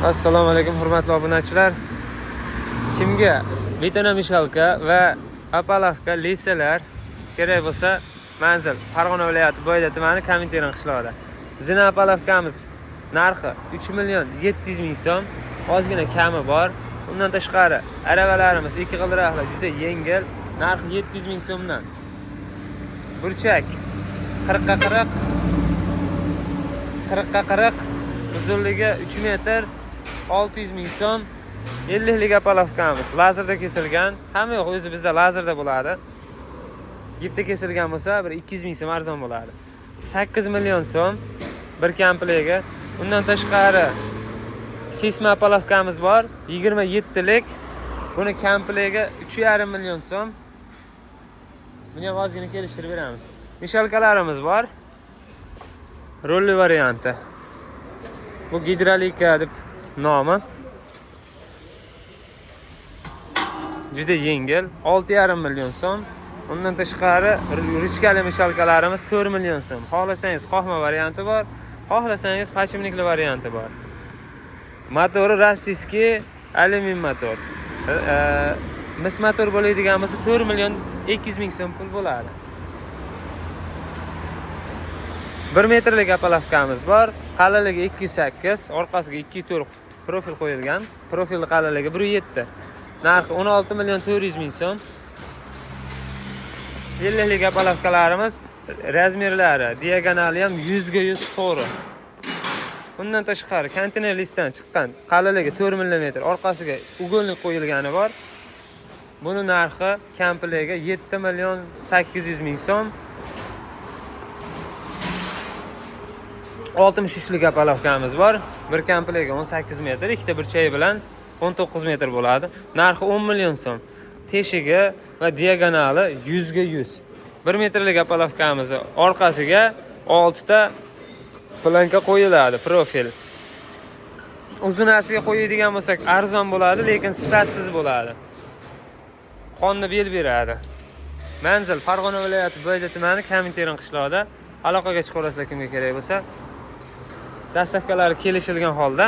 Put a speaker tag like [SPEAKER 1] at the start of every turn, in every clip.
[SPEAKER 1] Assalomu alaykum hurmatli obunachilar. Kimga betonomeshalka va apalavka lisalar kerak bo'lsa, manzil Farg'ona viloyati Boyda tumani Komintern qishlog'ida. Zina apalavkamiz narxi 3 million 700 ming so'm, ozgina kami bor. Undan tashqari aravalarimiz 2 g'ildirakli juda yengil, narxi 700 ming so'mdan. Burchak 40 ga 40, uzunligi 3 metr, 600 ming so'm. 50 lik apalavkamiz lazerda kesilgan. Hamma yo'q o'zi bizda lazerda bo'ladi. Gipda kesilgan bo'lsa bir 200 ming so'm arzon bo'ladi. 8 million so'm bir komplekti. Undan tashqari sesma apalavkamiz bor, 27 lik. Buni komplekti 3,5 million so'm. Buni ham ozgina kelishtirib beramiz. Mishalkalarimiz bor. Rolli varianti. Bu gidrolika deb nomi. Juda yengil, 6,5 million so'm. Undan tashqari ruchkali mishalkalarimiz 4 million so'm. Xohlasangiz qo'hma varianti bor, xohlasangiz pachimnikli varianti bor. Motori rossiyskiy alyumin motor. Mis motor bo'ladigan bo'lsa 4 million 200 ming so'm pul bo'ladi. 1 metrlik apalavkamiz bor. Qalinligi 208, orqasiga 2 profil qo'yilgan. Profil qalinligi 1,7. Narxi 16 million 400 ming so'm. 50 lik apalavkalarimiz razmerlari diagonali ham 100 ga 100 to'g'ri. Bundan tashqari konteyner listdan chiqqan qalinligi 4 mm, orqasiga ugelnik qo'yilgani bor. Buni narxi komplektiga 7 million 800 ming so'm. 63 lik apalavkamiz bor. Bir komplekti 18 metr, ikkita burchayi bilan 19 metr bo'ladi. Narxi 10 million so'm. Teshigi va diagonali 100 ga 100. 1 metrlik apalavkamiz orqasiga 6 ta planka qo'yiladi, profil. Uzunasiga qo'yadigan bo'lsak arzon bo'ladi, lekin sifatsiz bo'ladi. Qonni bel beradi. Manzil Farg'ona viloyati Boyda tumani Komintern qishlog'ida. Aloqaga chiqasizlar kimga kerak bo'lsa. Dastavkalari kelishilgan holda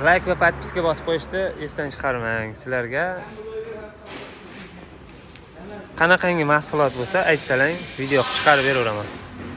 [SPEAKER 1] like va podpiska bosib qo'yishni esdan chiqarmang. Sizlarga qanaqangi mahsulot bo'lsa aytsalang, video chiqarib beraveraman.